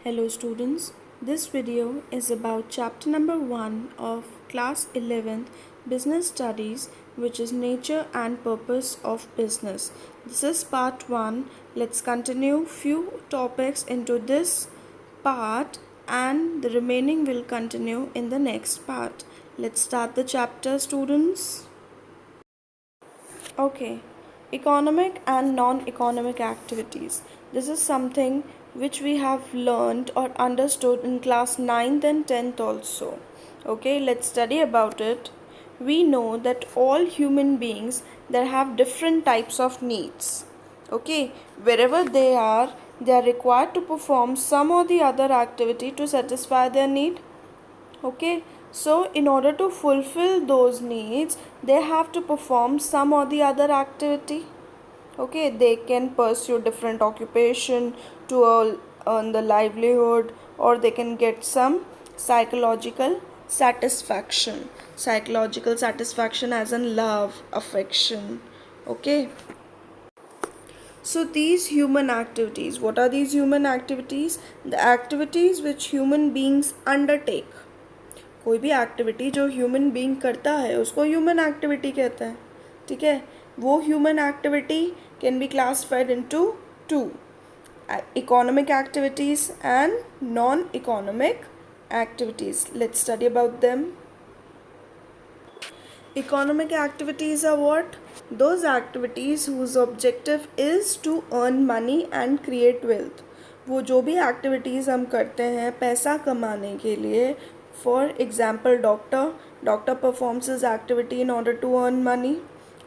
Hello students, this video is about chapter number 1 of class 11th Business Studies, which is Nature and Purpose of Business. This is part 1. Let's continue few topics into this part and the remaining will continue in the next part. Let's start the chapter, students. Okay, economic and non-economic activities. This is something which we have learned or understood in class 9th and 10th also. Okay, let's study about it. We know that all human beings they have different types of needs. Okay, wherever they are required to perform some or the other activity to satisfy their need. Okay, so in order to fulfill those needs they have to perform some or the other activity. Okay, they can pursue different occupation to earn the livelihood, or they can get some psychological satisfaction as in love, affection. Okay, so these human activities, what are these human activities? The activities which human beings undertake. कोई भी activity जो human being करता है उसको human activity कहते हैं. ठीक है, वो human activity can be classified into two, economic activities and non economic activities. Let's study about them. Economic activities are what? Those activities whose objective is to earn money and create wealth. वो जो भी activities हम करते हैं पैसा कमाने के लिए. For example, doctor performs his activity in order to earn money.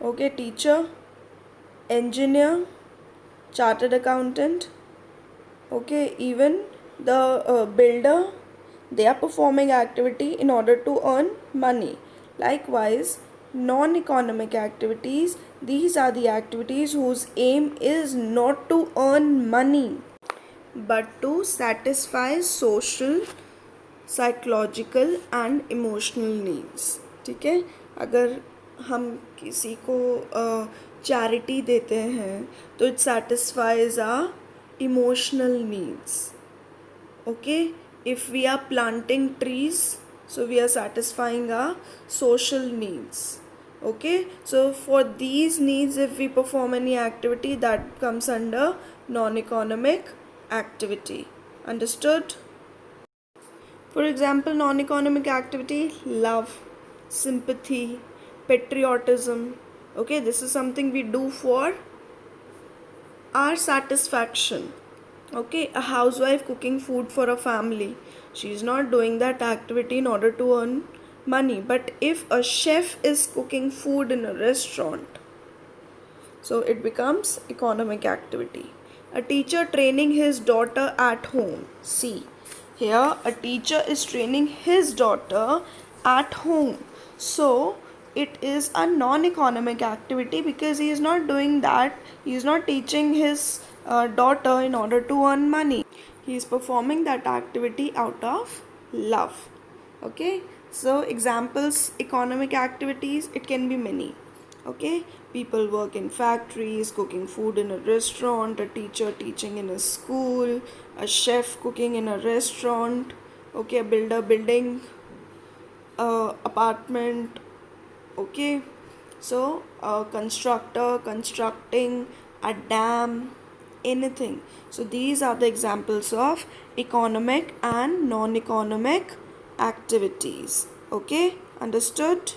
Okay, teacher, engineer, chartered accountant. Okay, even the builder, they are performing activity in order to earn money. Likewise, non-economic activities, these are the activities whose aim is not to earn money but to satisfy social, psychological and emotional needs. ठीक है, अगर हम किसी को charity देते हैं तो it satisfies our emotional needs. Okay, if we are planting trees so we are satisfying our social needs. Okay, so for these needs if we perform any activity that comes under non-economic activity. Understood? For example, non-economic activity, love, sympathy, patriotism. Okay, this is something we do for our satisfaction. Okay, a housewife cooking food for a family, she is not doing that activity in order to earn money. But if a chef is cooking food in a restaurant, so it becomes economic activity. A teacher training his daughter at home. See, here a teacher is training his daughter at home. So it is a non-economic activity because he is not doing that. He is not teaching his daughter in order to earn money. He is performing that activity out of love. Okay, so examples, economic activities, it can be many. Okay, people work in factories, cooking food in a restaurant, a teacher teaching in a school, a chef cooking in a restaurant. Okay, a builder building a apartment. Okay, so a constructor constructing a dam, anything. So these are the examples of economic and non-economic activities. Okay, understood?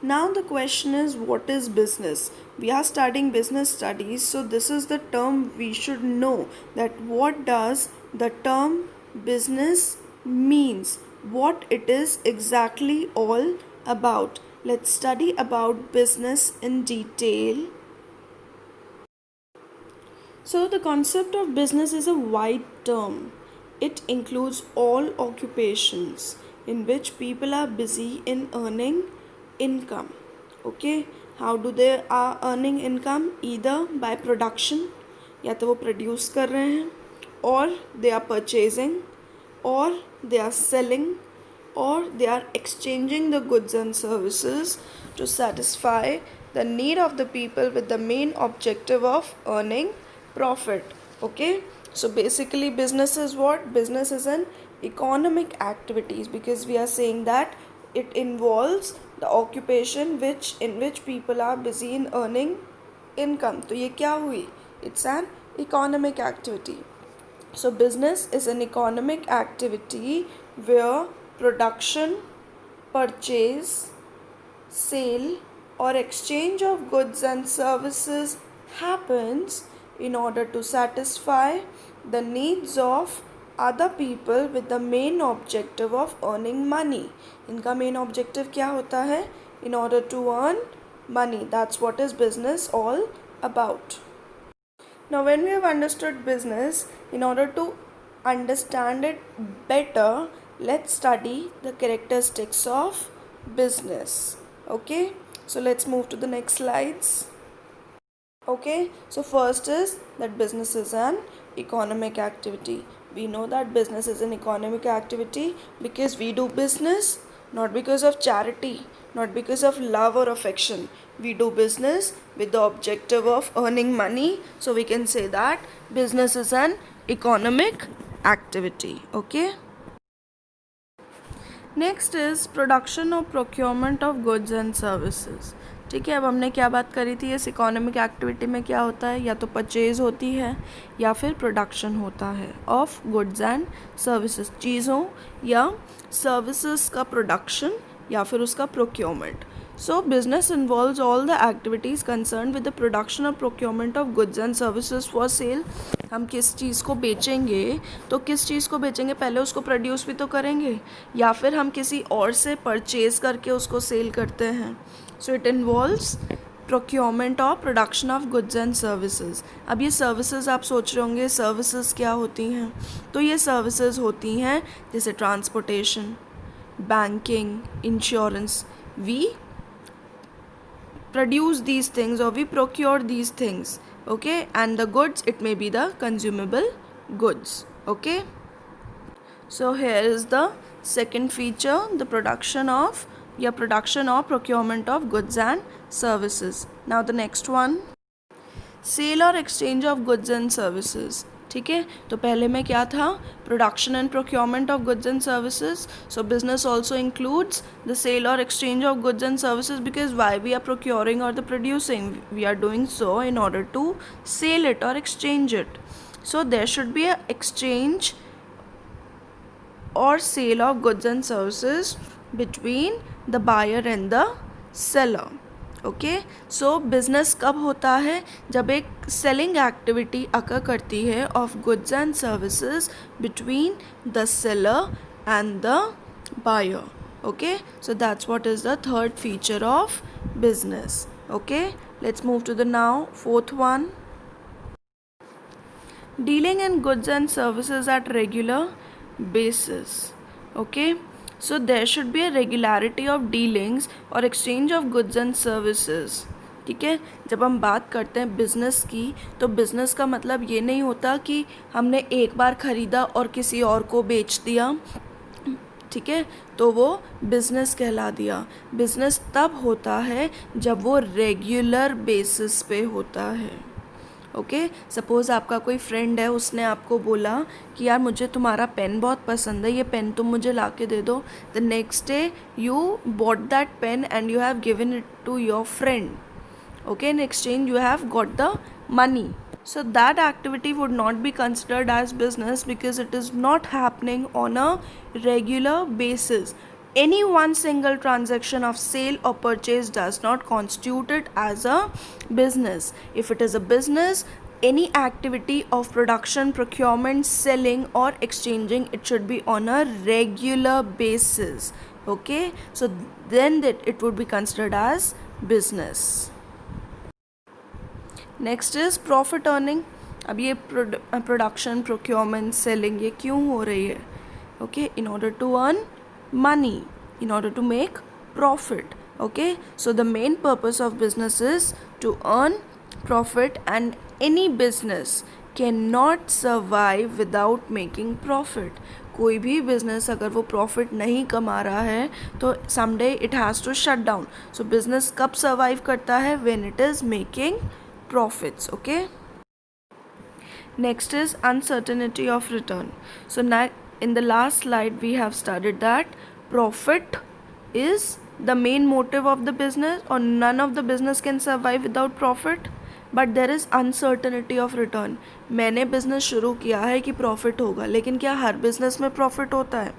Now the question is, what is business? We are studying business studies, so this is the term we should know, that what does the term business means, what it is exactly all about. Let's study about business in detail. So the concept of business is a wide term. It includes all occupations in which people are busy in earning income. Okay, how do they are earning income? Either by production, या तो वो produce कर रहे हैं, or they are purchasing, or they are selling, or they are exchanging the goods and services to satisfy the need of the people with the main objective of earning profit. Okay, So basically business is what? Business is an economic activities, because we are saying that it involves the occupation in which people are busy in earning income. तो ये क्या हुई? It's an economic activity. So business is an economic activity where production, purchase, sale or exchange of goods and services happens in order to satisfy the needs of other people with the main objective of earning money. इनका main objective क्या होता है? In order to earn money. That's what is business all about. Now when we have understood business, in order to understand it better, let's study the characteristics of business. Okay, so let's move to the next slides. Okay, so first is that business is an economic activity. We know that business is an economic activity because we do business not because of charity, not because of love or affection. We do business with the objective of earning money. So we can say that business is an economic activity. Okay. Next is production और procurement of goods and services. ठीक है, अब हमने क्या बात करी थी, इस इकोनॉमिक एक्टिविटी में क्या होता है, या तो परचेज होती है या फिर प्रोडक्शन होता है ऑफ गुड्स एंड सर्विसेज, चीज़ों या सर्विसेज का प्रोडक्शन या फिर उसका procurement. So business involves all the activities concerned with the production or procurement of goods and services for sale. हम किस चीज़ को बेचेंगे तो किस चीज़ को बेचेंगे, पहले उसको प्रोड्यूस भी तो करेंगे या फिर हम किसी और से परचेज करके उसको सेल करते हैं. सो इट इन्वॉल्व्स प्रोक्योरमेंट और production of goods and services. अब ये सर्विसेज आप सोच रहे होंगे सर्विसेज क्या होती हैं, तो ये सर्विसेज होती हैं जैसे transportation, banking, insurance. We produce these things or we procure these things, okay, and the goods, it may be the consumable goods. Okay, so here is the second feature, the production or procurement of goods and services. Now the next one, sale or exchange of goods and services. ठीक है, तो पहले में क्या था, production and procurement of goods and services. So business also includes the sale और exchange of goods and services, because why we are procuring और the producing, we are doing so in order to sell it और exchange it. So there should be a exchange और sale of goods and services between the buyer and the seller. Okay, so business कब होता है, जब एक selling activity occur करती है of goods and services between the seller and the buyer. Okay, so that's what is the third feature of business. Okay, let's move to the now fourth one, dealing in goods and services at regular basis. Okay, so there should be a regularity of dealings or exchange of goods and services. ठीक है, जब हम बात करते हैं business की, तो business का मतलब ये नहीं होता कि हमने एक बार ख़रीदा और किसी और को बेच दिया. ठीक है, तो वो बिज़नेस कहला दिया. बिज़नेस तब होता है जब वो रेगुलर बेसिस पे होता है. ओके, सपोज़ आपका कोई फ्रेंड है, उसने आपको बोला कि यार मुझे तुम्हारा पेन बहुत पसंद है, ये पेन तुम मुझे ला के दे दो. The next day you bought that pen and you have given it to your friend. Okay, in exchange you have got the money. So that activity would not be considered as business because it is not happening on a regular basis. Any one single transaction of sale or purchase does not constitute it as a business. If it is a business, any activity of production, procurement, selling or exchanging, it should be on a regular basis. Okay, so then that it would be considered as business. Next is profit earning. अब ये production, procurement, selling ये क्यों हो रही है? Okay, in order to earn money, in order to make profit. Okay, so the main purpose of business is to earn profit, and any business cannot survive without making profit. कोई भी business अगर वो profit नहीं कमा रहा है तो someday it has to shut down. So business कब survive करता है? When it is making profits. Okay, Next is uncertainty of return. So now in the last slide we have studied that profit is the main motive of the business, or none of the business can survive without profit. But there is uncertainty of return. मैंने business शुरू किया है कि profit होगा, लेकिन क्या हर business में profit होता है?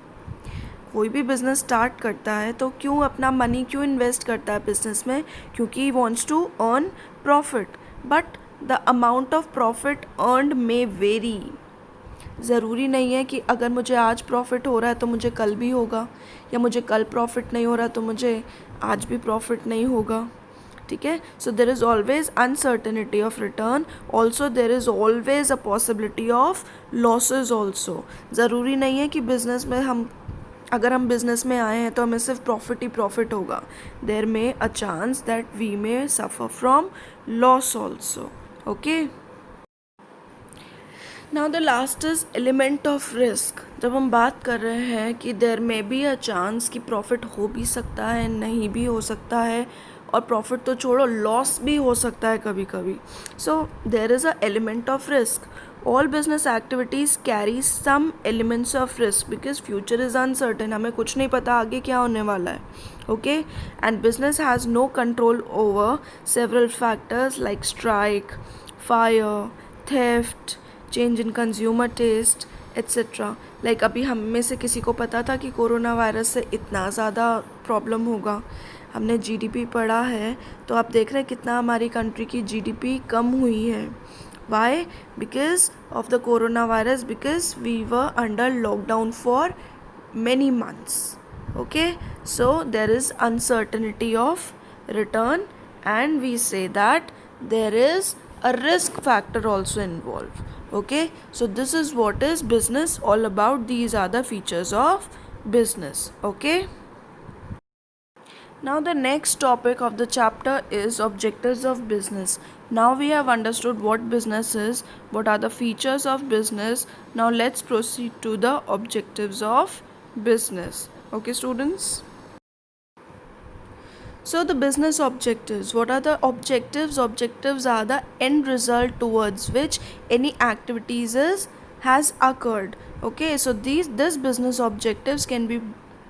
कोई भी बिज़नेस स्टार्ट करता है तो क्यों अपना मनी क्यों इन्वेस्ट करता है बिज़नेस में? क्योंकि he wants to earn profit. But the amount of profit earned may vary. ज़रूरी नहीं है कि अगर मुझे आज प्रॉफिट हो रहा है तो मुझे कल भी होगा, या मुझे कल प्रॉफिट नहीं हो रहा तो मुझे आज भी प्रॉफिट नहीं होगा. ठीक है. So there is always uncertainty of return. Also there is always a possibility of losses also. ज़रूरी नहीं है कि बिज़नेस में अगर हम बिज़नेस में आए हैं तो हमें सिर्फ प्रॉफिट ही प्रॉफिट होगा. There may a chance that we may suffer from loss also. Okay. Now the last is element of risk. जब हम बात कर रहे हैं कि there may be a chance कि प्रॉफिट हो भी सकता है, नहीं भी हो सकता है, और प्रॉफिट तो छोड़ो लॉस भी हो सकता है कभी कभी. So there is a element of risk. All business activities carry some elements of risk because future is uncertain. हमें कुछ नहीं पता आगे क्या होने वाला है. Okay. And business has no control over several factors like strike, fire, theft, change in consumer taste etcetera. Like अभी हम में से किसी को पता था कि कोरोना वायरस से इतना ज़्यादा प्रॉब्लम होगा? हमने जीडीपी पढ़ा है तो आप देख रहे हैं कितना हमारी कंट्री की जीडीपी कम हुई है. Why? Because of the corona virus, because we were under lockdown for many months. Okay, so there is uncertainty of return, and we say that there is a risk factor also involved. Okay, so this is what is business all about. These are the features of business. Okay. Now the next topic of the chapter is objectives of business. Now we have understood what business is, what are the features of business. Now let's proceed to the objectives of business. Okay students. So the business objectives. What are the objectives? Objectives are the end result towards which any activities has occurred. Okay, so this business objectives can be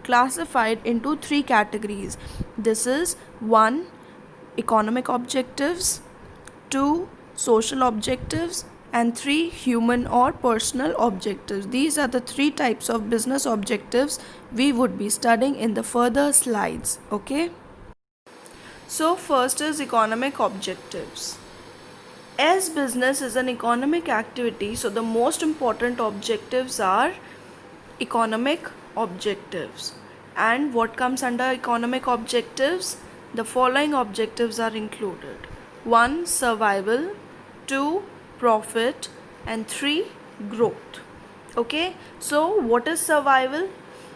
classified into three categories. This is 1. Economic objectives, 2. Social objectives, and 3. Human or personal objectives. These are the three types of business objectives we would be studying in the further slides. Okay. So first is economic objectives. As business is an economic activity, so the most important objectives are economic objectives. And what comes under economic objectives? The following objectives are included. 1. Survival, 2. Profit, and 3. Growth. Okay, so what is survival?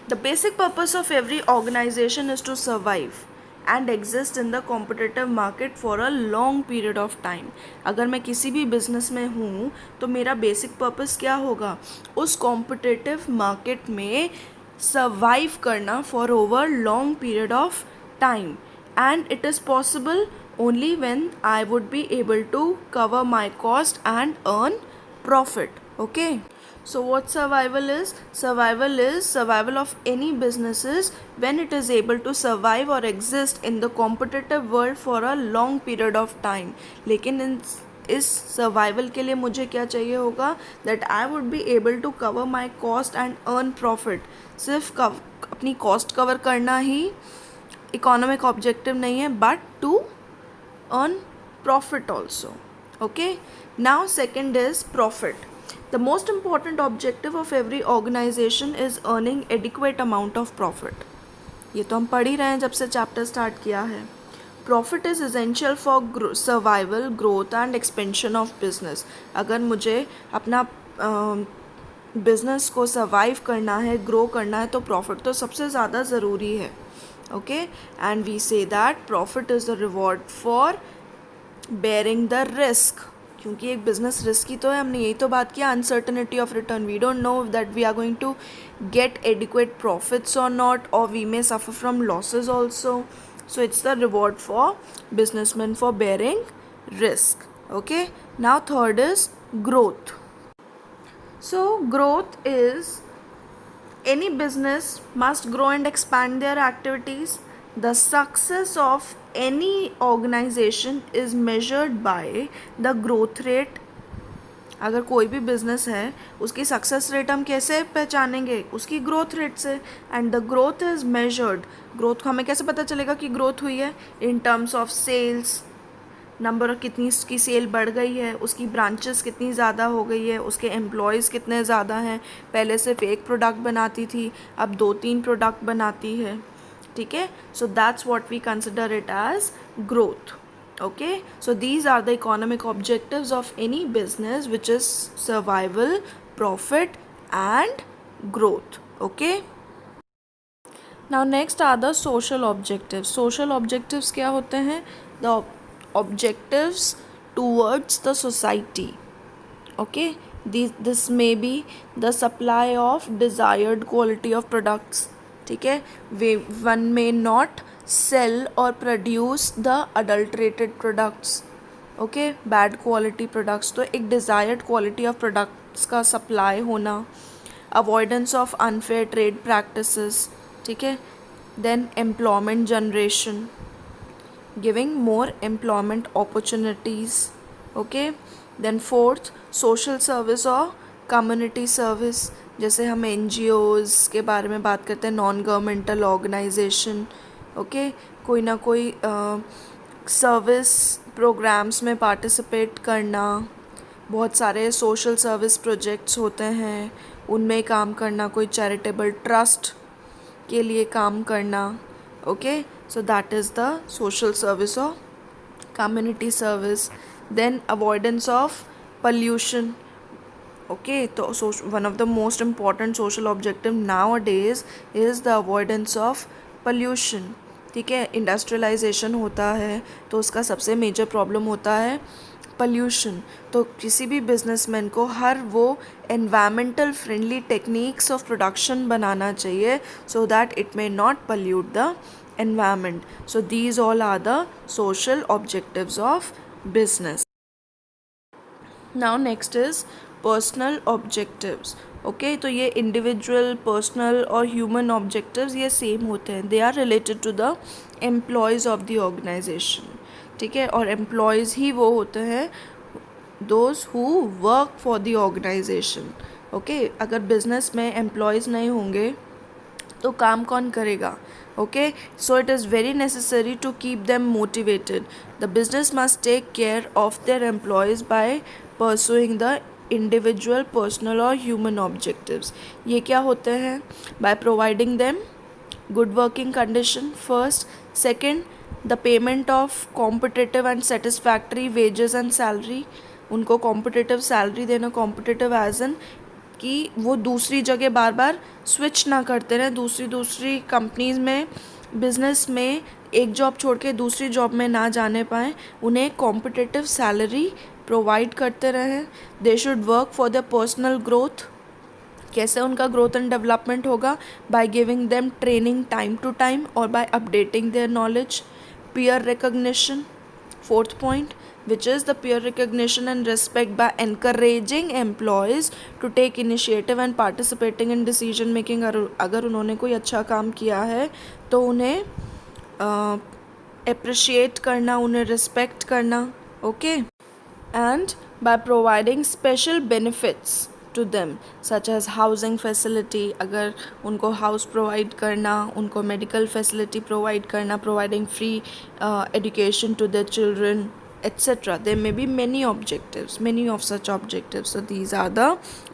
The basic purpose of every organization is to survive and exist in the competitive market for a long period of time. अगर मैं किसी भी business में हूँ तो मेरा basic purpose क्या होगा? उस कॉम्पिटिटिव मार्केट में सर्वाइव करना for over long period of time. And it is possible only when I would be able to cover my cost and earn profit. Okay, so what survival is? Survival is survival of any businesses when it is able to survive or exist in the competitive world for a long period of time. लेकिन इस survival के लिए मुझे क्या चाहिए होगा? That I would be able to cover my cost and earn profit. सिर्फ अपनी कॉस्ट कवर करना ही इकोनॉमिक ऑब्जेक्टिव नहीं है, but to earn profit also. Okay, now second is profit. The most important objective of every organization is earning adequate amount of profit. ये तो हम पढ़ ही रहे हैं जब से चैप्टर स्टार्ट किया है. Profit is essential for survival, growth and expansion of business. अगर मुझे अपना बिजनेस को सर्वाइव करना है, ग्रो करना है, तो प्रॉफिट तो सबसे ज़्यादा ज़रूरी है. Okay, and we say that profit is the reward for bearing the risk. क्योंकि एक बिजनेस रिस्की तो है. हमने यही तो बात किया, uncertainty of return. We don't know that we are going to get adequate profits or not, or we may suffer from losses also. So it's the reward for businessman for bearing risk. Okay, now third is growth. So growth is, any business must grow and expand their activities. The success of any organization is measured by the growth rate. अगर कोई भी business है उसकी success rate हम कैसे पहचानेंगे? उसकी growth rate से. And the growth is measured. Growth को हमें कैसे पता चलेगा कि ग्रोथ हुई है? In terms of sales, number, कितनी उसकी सेल बढ़ गई है, उसकी ब्रांचेस कितनी ज़्यादा हो गई है, उसके एम्प्लॉयज़ कितने ज़्यादा हैं. पहले सिर्फ एक प्रोडक्ट बनाती थी, अब 2-3 प्रोडक्ट बनाती है. ठीक है. So that's what we consider it as growth. Okay, so these are the economic objectives of any business, which is survival, profit and growth. Okay, now next are the social objectives. Social objectives क्या होते हैं? The objectives towards the society. Okay, this may be the supply of desired quality of products. ठीक है. One may not sell or produce the adulterated products. Okay, bad quality products. तो एक desired quality of products का supply होना. Avoidance of unfair trade practices. ठीक है. Then employment generation, giving more employment opportunities. Okay. Then fourth, social service और community service. जैसे हम NGOs के बारे में बात करते हैं, नॉन गवर्नमेंटल ऑर्गेनाइजेशन. ओके, कोई ना कोई सर्विस प्रोग्राम्स में पार्टिसिपेट करना. बहुत सारे सोशल सर्विस प्रोजेक्ट्स होते हैं, उनमें काम करना. कोई चैरिटेबल ट्रस्ट के लिए काम करना. Okay, so that is the social service और community service. Then avoidance of pollution. Okay, so one of the most important social objective nowadays is the avoidance of pollution. ठीक है. इंडस्ट्रियलाइजेशन होता है तो उसका सबसे मेजर प्रॉब्लम होता है पल्यूशन. तो किसी भी बिजनेसमैन को हर वो environmental friendly techniques of production बनाना चाहिए so that it may not pollute the environment. So these all are the social objectives of business. Now next is personal objectives. Okay, तो ये इंडिविजुअल, पर्सनल और human objectives ये same होते हैं. They are related to the employees of the organisation. ठीक है. और employees ही वो होते हैं those who work for the organisation. Okay, अगर बिजनेस में एम्प्लॉयज़ नहीं होंगे तो काम कौन करेगा? Okay, so it is very necessary to keep them motivated. The business must take care of their employees by pursuing the individual, personal और human objectives. ये क्या होते हैं? By providing them good working condition first. Second, the payment of competitive and satisfactory wages and salary. उनको competitive salary देना. Competitive as an कि वो दूसरी जगह बार बार स्विच ना करते रहें, दूसरी कंपनीज में, बिजनेस में एक जॉब छोड़ के दूसरी जॉब में ना जाने पाएँ. उन्हें कॉम्पिटिटिव सैलरी प्रोवाइड करते रहें. They should work for the personal growth. कैसे उनका ग्रोथ एंड डेवलपमेंट होगा? By giving them training time to time और by updating their knowledge. peer recognition, fourth point, which is the peer recognition and respect by encouraging employees to take initiative and participating in decision making. अगर उन्होंने कोई अच्छा काम किया है तो उन्हें appreciate करना, उन्हें respect करना. okay, and by providing special benefits to them such as housing facility. अगर उनको हाउस प्रोवाइड करना, उनको मेडिकल फैसिलिटी प्रोवाइड करना, providing free education to their children, etc. There may be many objectives, many of such objectives. So these are the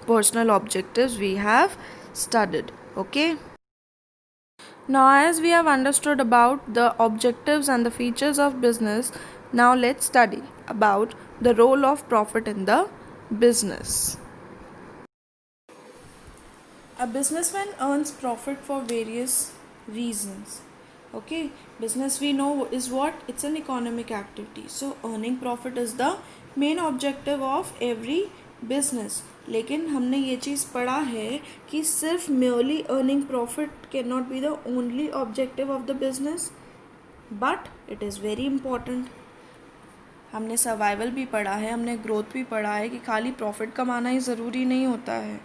personal objectives we have studied. Okay, now as we have understood about the objectives and the features of business, now let's study about the role of profit in the business. A businessman earns profit for various reasons. Okay, business we know is what? It's an economic activity. So earning profit is the main objective of every business. लेकिन हमने ये चीज़ पढ़ा है कि सिर्फ merely earning profit cannot be the only objective of the business, but it is very important. हमने survival भी पढ़ा है, हमने ग्रोथ भी पढ़ा है कि खाली प्रॉफिट कमाना ही ज़रूरी नहीं होता है,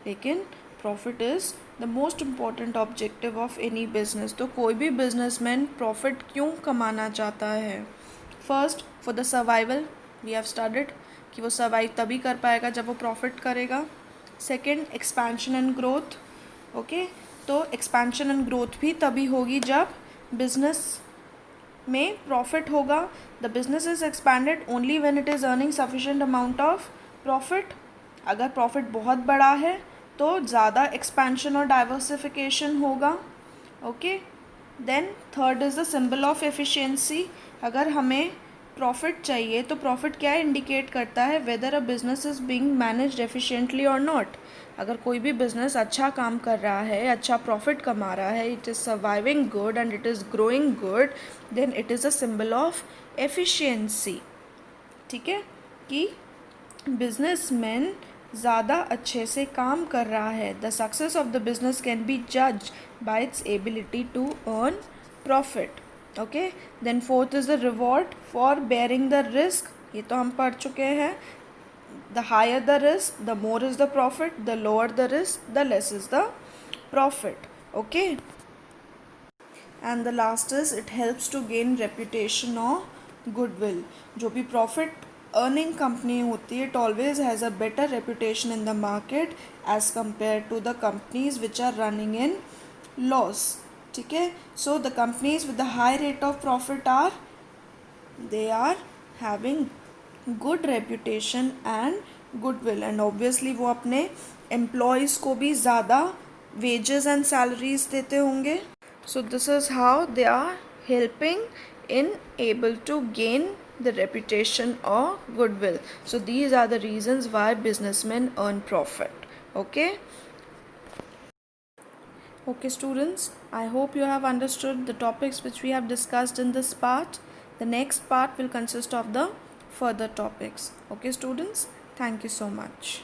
लेकिन profit is the most important objective of any business. तो कोई भी बिजनेसमैन प्रॉफिट क्यों कमाना चाहता है? First, for the survival, we have studied कि वो सर्वाइव तभी कर पाएगा जब वो प्रॉफिट करेगा। Second, expansion and growth. Okay, तो एक्सपेंशन एंड ग्रोथ भी तभी होगी जब बिजनेस में प्रॉफिट होगा। The business is expanded only when it is earning sufficient amount of profit. अगर प्रॉफिट बहुत बड़ा है तो ज़्यादा एक्सपेंशन और डाइवर्सिफिकेशन होगा। Okay, then third is the symbol of efficiency. अगर हमें प्रॉफिट चाहिए तो प्रॉफिट क्या इंडिकेट करता है? Weather a business is being managed efficiently और नॉट। अगर कोई भी बिजनेस अच्छा काम कर रहा है, अच्छा प्रॉफिट कमा रहा है, it is surviving good and it is growing good, then it is a symbol of efficiency. ठीक है, कि बिजनेसमैन ज़्यादा अच्छे से काम कर रहा है। The success of the business can be जज by its ability to earn profit. Okay, then fourth is the reward for bearing the risk. ये तो हम पढ़ चुके हैं। The higher the risk, the more is the profit. The lower the risk, the less is the profit. Okay. And the last is it helps to gain reputation or goodwill. जो भी profit earning company होती है, it always has a better reputation in the market as compared to the companies which are running in loss. ठीक है, so the companies with the high rate of profit they are having good reputation and goodwill, and obviously वो अपने employees को भी ज़्यादा wages and salaries देते होंगे. So this is how they are helping in able to gain the reputation or goodwill. So these are the reasons why businessmen earn profit. Okay students, I hope you have understood the topics which we have discussed in this part. The next part will consist of the further topics. Okay students, thank you so much.